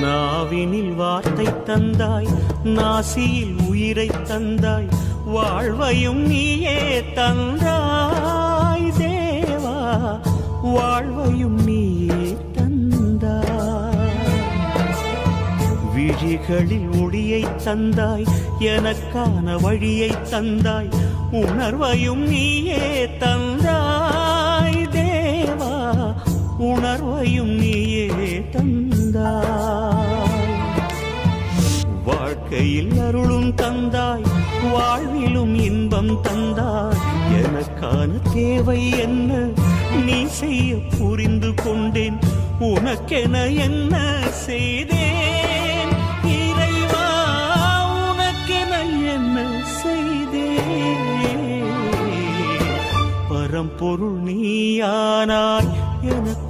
நாவினில் வார்த்தை தந்தாய், நாசியில் உயிரை தந்தாய், வாழ்வையும் நீயே தந்தாய் தேவா, வாழ்வையும் நீயே தந்தாய். விழிகளில் ஒளியை தந்தாய், எனக்கான வழியை தந்தாய், உணர்வையும் நீயே தந்தாய் தேவா, உணர்வையும் நீயே தந்தாய். வாழ்க்கையில் அருளும் தந்தாய், வாழ்விலும் இன்பம் தந்தாய். எனக்கான தேவை என்ன நீ செய்ய புரிந்து கொண்டேன், உனக்கென என்ன செய்தேன் இறைவா, உனக்கென என்ன செய்தேன். பரம்பொருள் நீயானாய், எனக்கு